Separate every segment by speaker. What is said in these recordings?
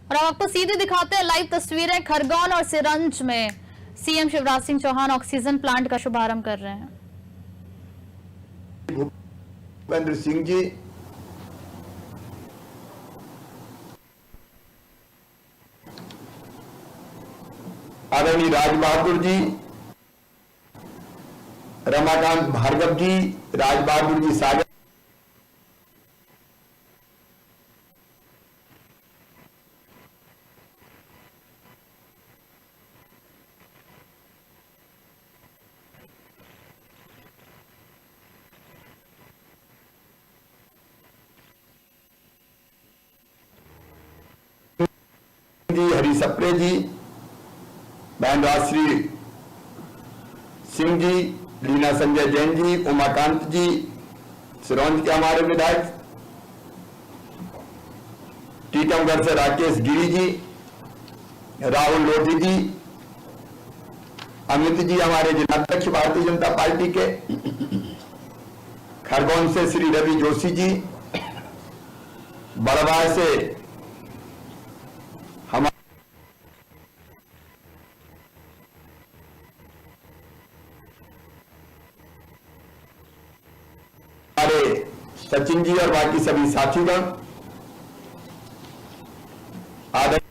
Speaker 1: और अब आपको सीधे दिखाते हैं लाइव तस्वीरें खरगोन और सिरंज में CM Shivraj Singh Chauhan oxygen plant का शुभारंभ कर रहे हैं।
Speaker 2: भूपेंद्र सिंह जी, आदरणीय राज बहादुर जी, रमाकांत भार्गव जी, राज बहादुर जी सागर जी, हरी सप्रे जी, बहन राजश्री सिंह जी, लीना संजय जैन जी, उमाकांत जी, सिरौंज के हमारे विधायक, टीकमगढ़ से राकेश गिरी जी, राहुल लोधी जी, अमित जी हमारे जिलाध्यक्ष भारतीय जनता पार्टी के, खरगोन से श्री रवि जोशी जी, बड़वाह से सचिन जी और बाकी सभी साथीगण, आदर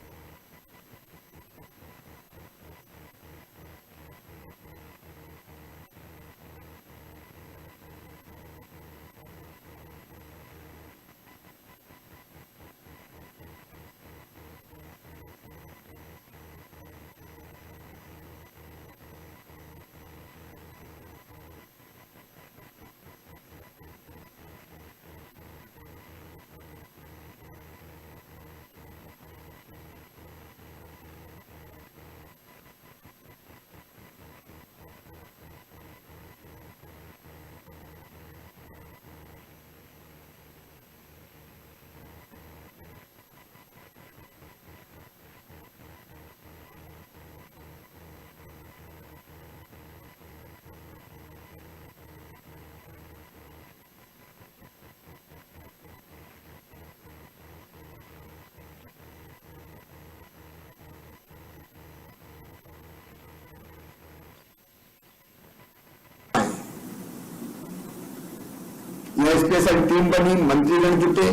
Speaker 2: यह स्पेशल टीम बनी, मंत्रीगण जुटे,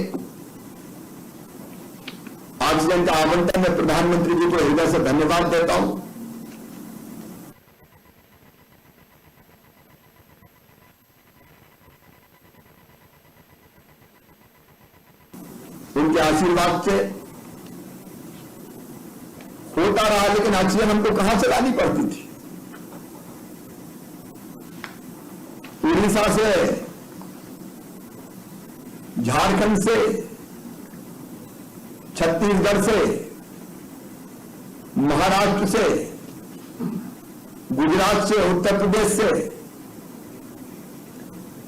Speaker 2: ऑक्सीजन का आवंटन में प्रधानमंत्री जी को हृदय से धन्यवाद देता हूं। उनके आशीर्वाद से होता रहा, लेकिन ऑक्सीजन हमको कहां से लानी पड़ती थी? उड़ीसा से, झारखंड से, छत्तीसगढ़ से, महाराष्ट्र से, गुजरात से, उत्तर प्रदेश से,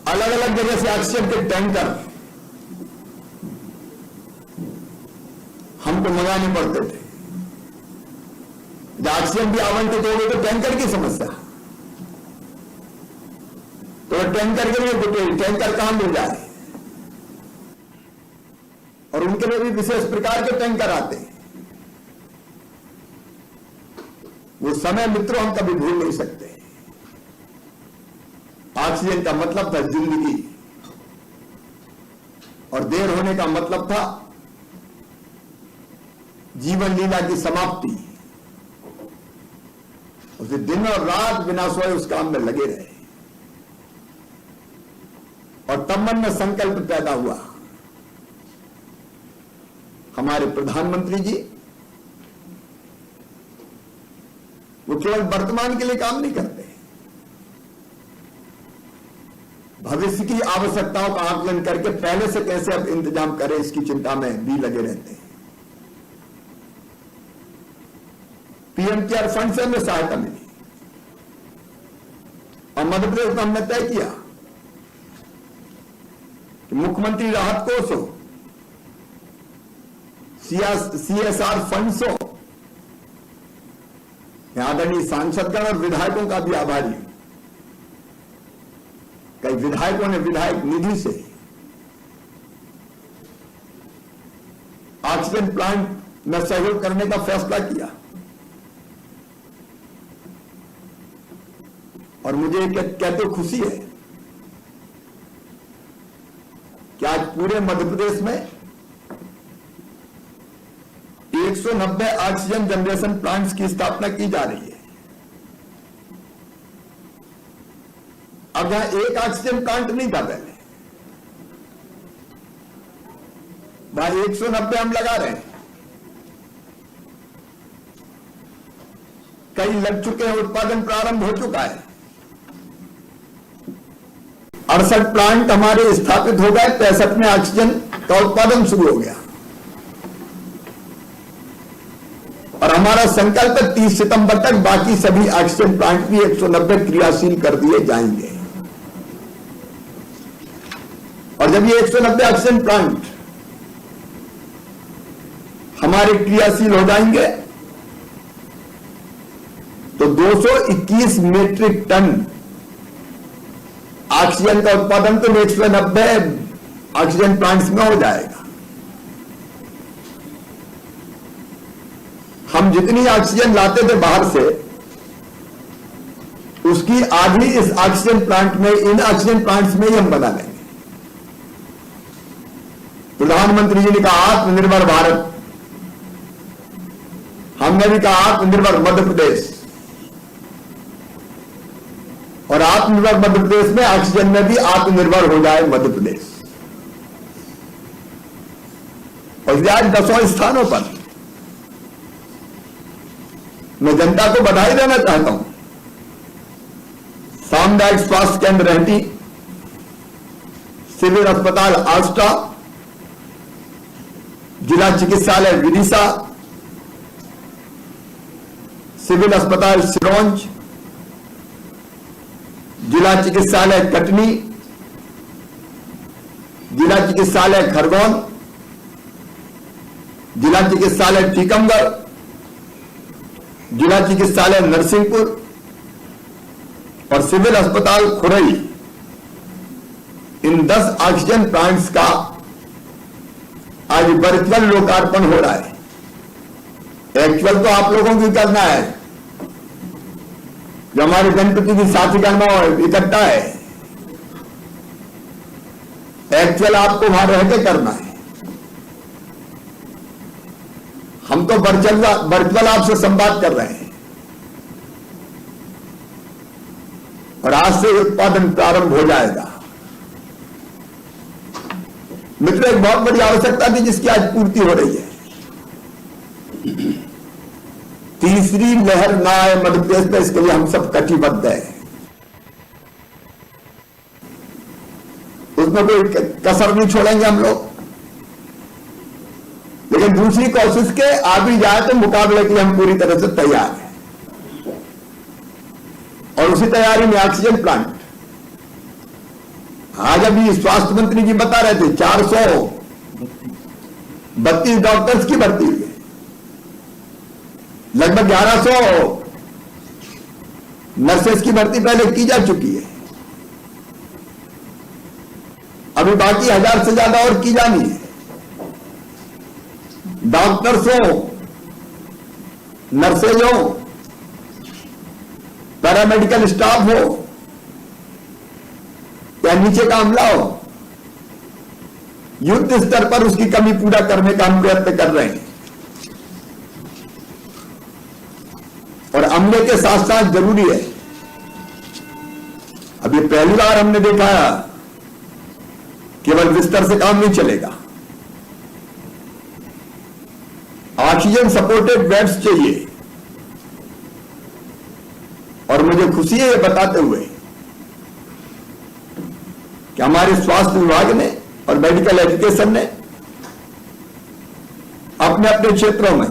Speaker 2: अलग अलग जगह से ऑक्सीजन के टैंकर हमको मंगाने पड़ते थे। जब ऑक्सीजन भी आवंटित हो गई तो टैंकर की समस्या, तो टैंकर के लिए टैंकर कहां मिल जाए? और उनके लिए भी विशेष प्रकार के टैंकर आते हैं। वो समय मित्रों हम कभी भूल नहीं सकते। ऑक्सीजन का मतलब था जिंदगी, और देर होने का मतलब था जीवन लीला की समाप्ति। उसे दिन और रात बिना सोए उस काम में लगे रहे, और तब मन में संकल्प पैदा हुआ, हमारे प्रधानमंत्री जी वो केवल वर्तमान के लिए काम नहीं करते, भविष्य की आवश्यकताओं का आकलन करके पहले से कैसे अब इंतजाम करें इसकी चिंता में भी लगे रहते हैं। पीएम केयर फंड से हमें सहायता मिली, और मध्य प्रदेश में हमने तय किया कि मुख्यमंत्री राहत कोष हो, सीएसआर फंड्स हो। आदरणीय सांसदगण और विधायकों का भी आभारी हूं। कई विधायकों ने विधायक निधि से ऑक्सीजन प्लांट मैं सहयोग करने का फैसला किया और मुझे कहते खुशी है कि आज पूरे मध्य प्रदेश में 190 ऑक्सीजन जनरेशन प्लांट्स की स्थापना की जा रही है। अब यहां एक ऑक्सीजन प्लांट नहीं था पहले, वहां 190 हम लगा रहे हैं। कई लग चुके हैं, उत्पादन प्रारंभ हो चुका है। 68 प्लांट हमारे स्थापित हो गए, 65 में ऑक्सीजन का उत्पादन शुरू हो गया और हमारा संकल्प है 30 सितंबर तक बाकी सभी ऑक्सीजन प्लांट भी 190 क्रियाशील कर दिए जाएंगे। और जब ये 190 ऑक्सीजन प्लांट हमारे क्रियाशील हो जाएंगे तो 221 मीट्रिक टन ऑक्सीजन का उत्पादन तो 190 ऑक्सीजन प्लांट्स में हो जाएगा। हम जितनी ऑक्सीजन लाते थे बाहर से उसकी आधी इस ऑक्सीजन प्लांट में, इन ऑक्सीजन प्लांट्स में ही हम बना लेंगे। प्रधानमंत्री जी ने कहा आत्मनिर्भर भारत, हमने भी कहा आत्मनिर्भर मध्य प्रदेश, और आत्मनिर्भर मध्य प्रदेश में ऑक्सीजन में भी आत्मनिर्भर हो जाए मध्य प्रदेश। और आज 10 स्थानों पर मैं जनता को बधाई देना चाहता हूं। सामुदायिक स्वास्थ्य केंद्र रहती, सिविल अस्पताल आष्टा, जिला चिकित्सालय विदिशा, सिविल अस्पताल सिरोंज, जिला चिकित्सालय कटनी, जिला चिकित्सालय खरगोन, जिला चिकित्सालय टीकमगढ़, जिला चिकित्सालय नरसिंहपुर और सिविल अस्पताल खुरई, इन 10 ऑक्सीजन प्लांट्स का आज वर्चुअल लोकार्पण हो रहा है। एक्चुअल तो आप लोगों को करना है, जो हमारे जनप्रति की साथी गणना इकट्ठा है, एक्चुअल आपको वहां रह के करना है। हम तो वर्चुअल आपसे संवाद कर रहे हैं और आज से उत्पादन प्रारंभ हो जाएगा। मित्रों, एक बहुत बड़ी आवश्यकता थी जिसकी आज पूर्ति हो रही है। तीसरी लहर ना आए मध्य प्रदेश में, इसके लिए हम सब कटिबद्ध हैं। उसमें कोई कसर नहीं छोड़ेंगे हम लोग, लेकिन दूसरी कोशिश के आ भी जाए तो मुकाबले के लिए हम पूरी तरह से तैयार हैं। और उसी तैयारी में ऑक्सीजन प्लांट, आज अभी स्वास्थ्य मंत्री जी बता रहे थे 432 डॉक्टर्स की भर्ती हुई है, लगभग 1100 नर्सेस की भर्ती पहले की जा चुकी है, अभी बाकी 1000 से ज्यादा और की जानी है। डॉक्टर्स हो, नर्सेज हो, पैरामेडिकल स्टाफ हो या नीचे का अमला हो, युद्ध स्तर पर उसकी कमी पूरा करने का हम प्रयत्न कर रहे हैं। और अमले के साथ साथ जरूरी है, अब ये पहली बार हमने देखा केवल बिस्तर से काम नहीं चलेगा, ऑक्सीजन सपोर्टेड बेड्स चाहिए। और मुझे खुशी है ये बताते हुए कि हमारे स्वास्थ्य विभाग ने और मेडिकल एजुकेशन ने अपने अपने क्षेत्रों में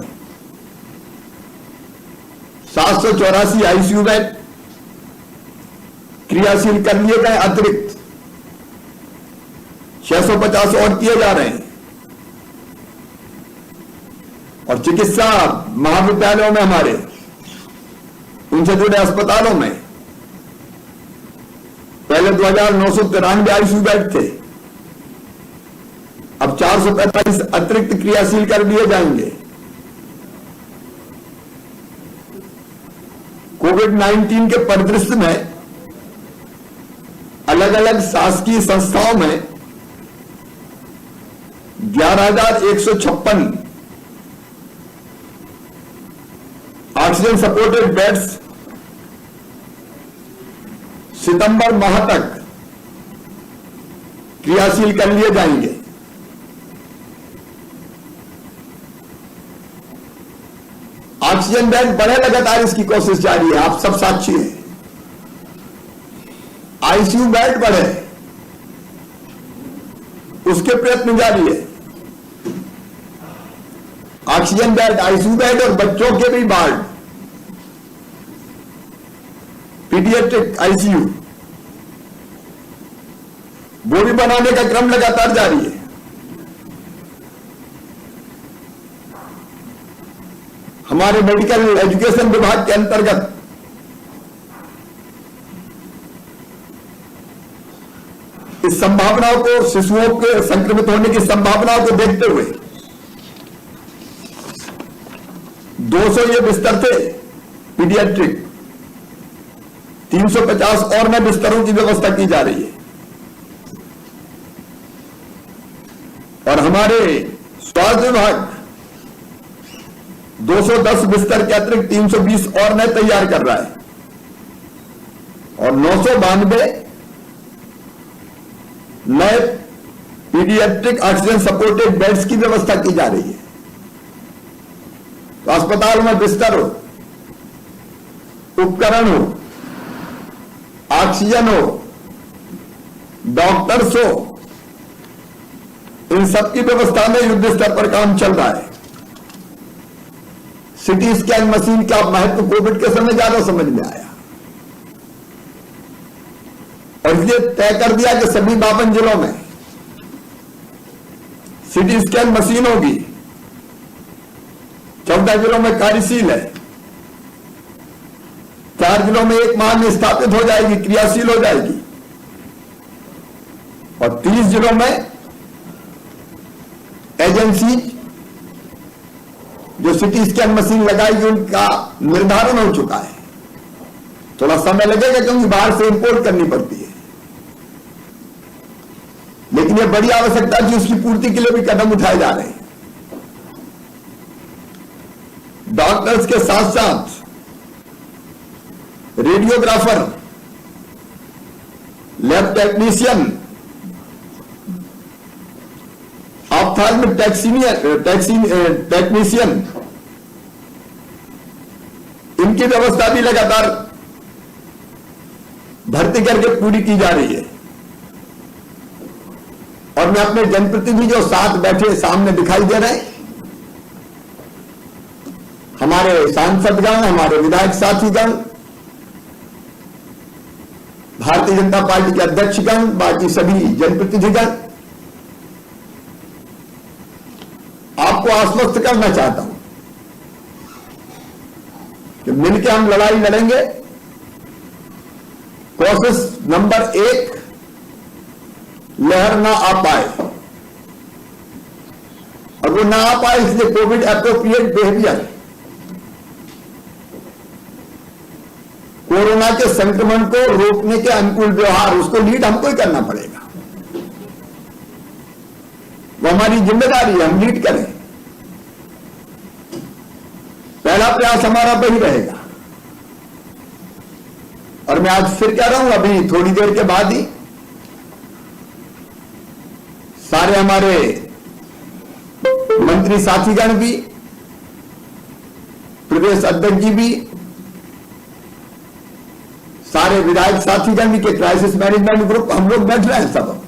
Speaker 2: 784 आईसीयू बेड क्रियाशील कर लिए गए, अतिरिक्त 650 और किए जा रहे हैं। और चिकित्सा महाविद्यालयों में हमारे, उनसे जुड़े अस्पतालों में पहले 2993 आईसीयू बेड थे, अब 445 अतिरिक्त क्रियाशील कर दिए जाएंगे। कोविड-19 के परिदृश्य में अलग अलग शासकीय संस्थाओं में 11,156 ऑक्सीजन सपोर्टेड बेड्स सितंबर माह तक क्रियाशील कर लिए जाएंगे। ऑक्सीजन बेड बढ़े, लगातार इसकी कोशिश जारी है, आप सब साक्षी हैं। आईसीयू बेड बढ़े, उसके प्रयत्न जारी है। ऑक्सीजन बेड, आईसीयू बेड और बच्चों के भी वार्ड, पीडियाट्रिक आईसीयू, वो भी बनाने का क्रम लगातार जारी है। हमारे मेडिकल एजुकेशन विभाग के अंतर्गत इस संभावनाओं को, शिशुओं के संक्रमित होने की संभावनाओं को देखते हुए 200 ये बिस्तर थे पीडियाट्रिक, 350 और नए बिस्तरों की व्यवस्था की जा रही है। और हमारे स्वास्थ्य विभाग 210 बिस्तर के अतिरिक्त 320 और नए तैयार कर रहा है और 992 नए पीडियाट्रिक ऑक्सीजन सपोर्टेड बेड्स की व्यवस्था की जा रही है। तो अस्पताल में बिस्तर हो, उपकरण हो, ऑक्सीजन हो, डॉक्टर्स हो, इन सबकी व्यवस्था में युद्ध स्तर पर काम चल रहा है। सिटी स्कैन मशीन का महत्व कोविड के समय ज्यादा समझ में आया और इसलिए तय कर दिया कि सभी 52 जिलों में सिटी स्कैन मशीन होगी। 14 जिलों में कार्यशील है, 4 जिलों में 1 माह में स्थापित हो जाएगी, क्रियाशील हो जाएगी और 30 जिलों में एजेंसी जो सिटी स्कैन मशीन लगाएगी उनका निर्धारण हो चुका है। थोड़ा समय लगेगा क्योंकि बाहर से इंपोर्ट करनी पड़ती है, लेकिन यह बड़ी आवश्यकता थी, उसकी पूर्ति के लिए भी कदम उठाए जा रहे हैं। डॉक्टर्स के साथ साथ radiographer, lab technician, ophthalmic technician, इनकी व्यवस्था भी लगातार भर्ती करके पूरी की जा रही है। और मैं अपने जनप्रतिनिधि जो साथ बैठे सामने दिखाई दे रहे हैं, हमारे सांसदगण, हमारे विधायक साथीगण, भारतीय जनता पार्टी के अध्यक्षगण, बाकी सभी जनप्रतिनिधिगण, आपको आश्वस्त करना चाहता हूं कि मिलकर हम लड़ाई लड़ेंगे। प्रोसेस नंबर 1, लहर ना आ पाए, और वो ना आ पाए इसलिए कोविड एप्रोप्रिएट बिहेवियर, कोरोना के संक्रमण को रोकने के अनुकूल व्यवहार, उसको लीड हमको ही करना पड़ेगा। वो हमारी जिम्मेदारी है, हम लीड करें। पहला प्रयास हमारा वही रहेगा। और मैं आज फिर कह रहा हूं, अभी थोड़ी देर के बाद ही सारे हमारे मंत्री साथीगण भी, प्रदेश अध्यक्ष जी भी, सारे विधायक साथीगण भी के क्राइसिस मैनेजमेंट ग्रुप, हम लोग बैठ रहे हैं, सब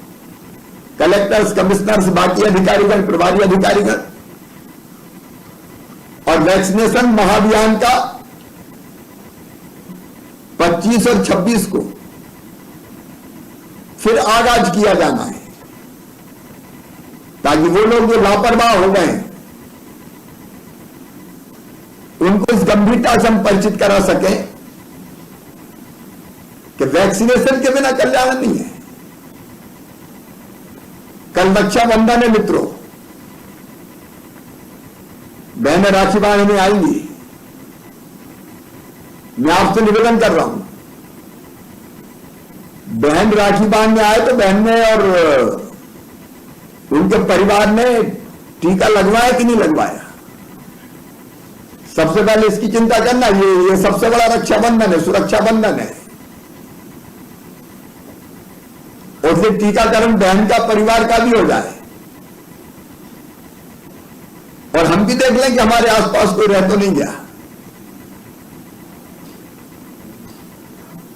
Speaker 2: कलेक्टर्स, कमिश्नर्स, बाकी अधिकारीगण, प्रभारी अधिकारीगण, और वैक्सीनेशन महाअभियान का 25 और 26 को फिर आगाज किया जाना है, ताकि वो लोग जो लापरवाह हो गए उनको इस गंभीरता से हम परिचित करा सकें कि वैक्सीनेशन के बिना कल्याण नहीं है। कल रक्षाबंधन है मित्रों, बहनें राखी बांधने आएंगी, मैं आपसे निवेदन कर रहा हूं, बहन राखी बांधने आए तो बहन ने और उनके परिवार ने टीका लगवाया कि नहीं लगवाया, सबसे पहले इसकी चिंता करना। ये सबसे बड़ा रक्षाबंधन है, सुरक्षा बंधन है। और फिर टीकाकरण बहन का, परिवार का भी हो जाए, और हम भी देख लें कि हमारे आसपास कोई रह तो नहीं गया।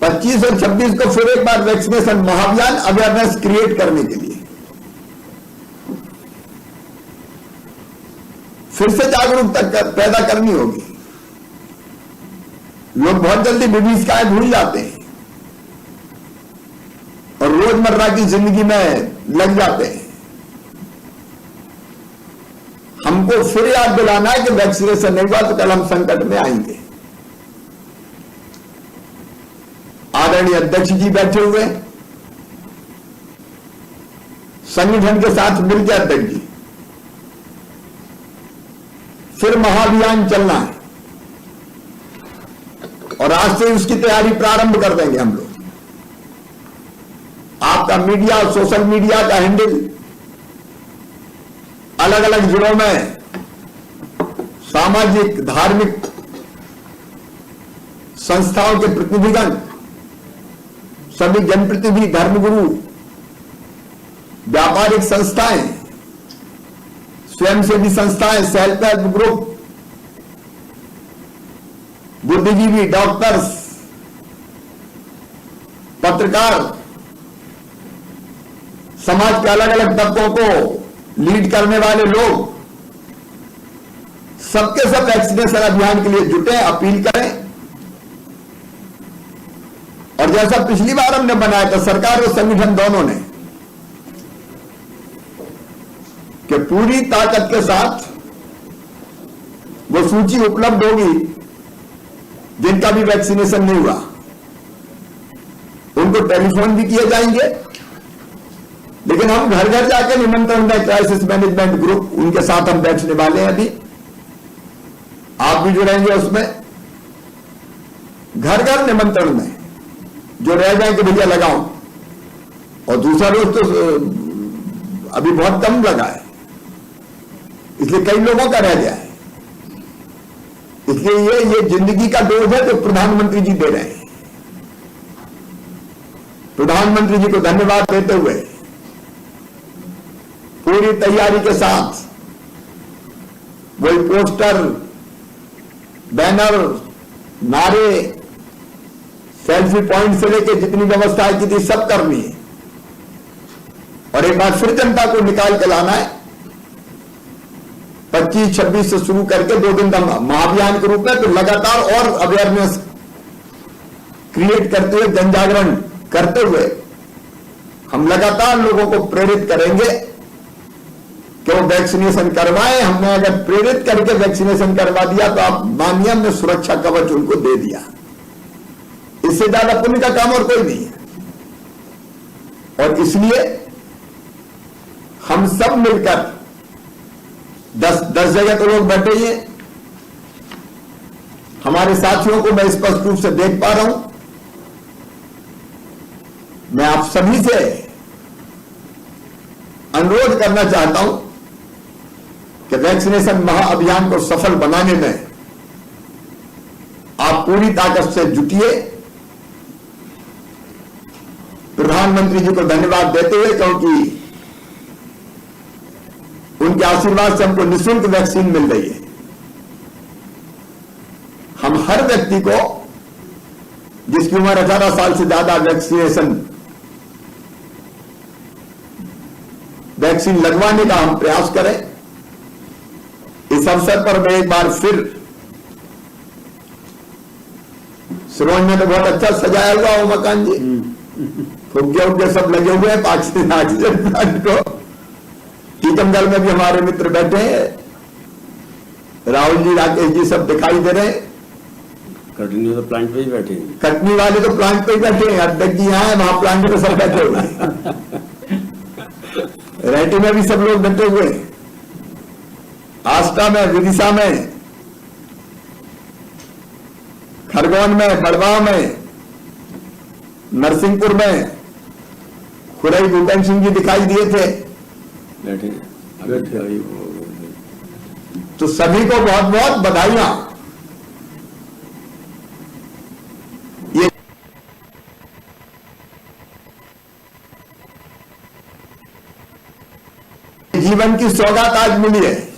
Speaker 2: 25 और 26 को फिर एक बार वैक्सीनेशन महाअभियान, अवेयरनेस क्रिएट करने के लिए फिर से जागरूकता पैदा करनी होगी। लोग बहुत जल्दी विभीषिकाएं भूल जाते हैं और रोजमर्रा की जिंदगी में लग जाते हैं। हमको फिर याद दिलाना है कि वैक्सीनेशन नहीं हुआ तो कल हम संकट में आएंगे। आदरणीय अध्यक्ष जी बैठे हुए, संगठन के साथ मिलकर अध्यक्ष जी, फिर महाअभियान चलना है और आज से उसकी तैयारी प्रारंभ कर देंगे हम लोग। आपका मीडिया, सोशल मीडिया का हैंडल अलग अलग जिलों में सामाजिक, धार्मिक संस्थाओं के प्रतिनिधिगण, सभी जनप्रतिनिधि, धर्मगुरु, व्यापारिक संस्थाएं, स्वयंसेवी संस्थाएं, सेल्फ हेल्प ग्रुप, बुद्धिजीवी, डॉक्टर्स, पत्रकार, समाज के अलग अलग तबकों को लीड करने वाले लोग, सबके सब वैक्सीनेशन अभियान के लिए जुटे, अपील करें। और जैसा पिछली बार हमने बनाया था, सरकार और संगठन दोनों ने, कि पूरी ताकत के साथ वो सूची उपलब्ध होगी जिनका भी वैक्सीनेशन नहीं हुआ, उनको टेलीफोन भी किए जाएंगे। लेकिन हम घर घर जाकर निमंत्रण दें, क्राइसिस मैनेजमेंट ग्रुप, उनके साथ हम बैठने वाले हैं। अभी आप भी जुड़ेंगे उसमें, घर घर निमंत्रण में जो रह जाए कि भैया लगाओ। और दूसरा रोज तो अभी बहुत कम लगा है, इसलिए कई लोगों का रह गया है। इसलिए ये जिंदगी का डोज है जो प्रधानमंत्री जी दे रहे हैं। प्रधानमंत्री जी को धन्यवाद देते हुए पूरी तैयारी के साथ वही पोस्टर, बैनर, नारे, सेल्फी पॉइंट से लेकर जितनी व्यवस्थाएं की थी सब करनी है। और एक बार फिर जनता को निकाल के लाना है। 25-26 से शुरू करके 2 दिन का महाअभियान के रूप में, तो लगातार और अवेयरनेस क्रिएट करते हुए, जन जागरण करते हुए हम लगातार लोगों को प्रेरित करेंगे कि वो वैक्सीनेशन करवाएं। हमने अगर प्रेरित करके वैक्सीनेशन करवा दिया तो आप मानिए हमने सुरक्षा कवच उनको दे दिया। इससे ज्यादा पुण्य का काम और कोई नहीं है। और इसलिए हम सब मिलकर 10 जगह तो लोग बैठे ही हैं। हमारे साथियों को मैं स्पष्ट रूप से देख पा रहा हूं। मैं आप सभी से अनुरोध करना चाहता हूं कि वैक्सीनेशन महाअभियान को सफल बनाने में आप पूरी ताकत से जुटिए। प्रधानमंत्री जी को धन्यवाद देते हुए, क्योंकि उनके आशीर्वाद से हमको निःशुल्क वैक्सीन मिल रही है। हम हर व्यक्ति को जिसकी उम्र 18 साल से ज्यादा वैक्सीन लगवाने का हम प्रयास करें। इस अवसर पर मैं एक बार फिर, सिरोंज में तो बहुत अच्छा सजाया हुआ हो मकान जी, फुग्गे उग्गे सब लगे हुए हैं ऑक्सीजन प्लांट को। टीकमगढ़ में भी हमारे मित्र बैठे हैं, राहुल जी, राकेश जी सब दिखाई दे रहे हैं।
Speaker 3: कटनी तो प्लांट पे ही बैठे हैं,
Speaker 2: कटनी वाले तो प्लांट पे ही बैठे हैं। अध्यक्ष जी यहाँ है, वहां प्लांट पे सब बैठे हुए हैं। रेटी में भी सब लोग बैठे हुए हैं, आस्था में, विदिशा में, खरगोन में, बड़वा में, नरसिंहपुर में खुरई भूपेंद्र सिंह जी दिखाई दिए थे।
Speaker 3: बैठे बैठे अभी
Speaker 2: तो सभी को बहुत बहुत बधाइयां। ये जीवन की सौगात आज मिली है।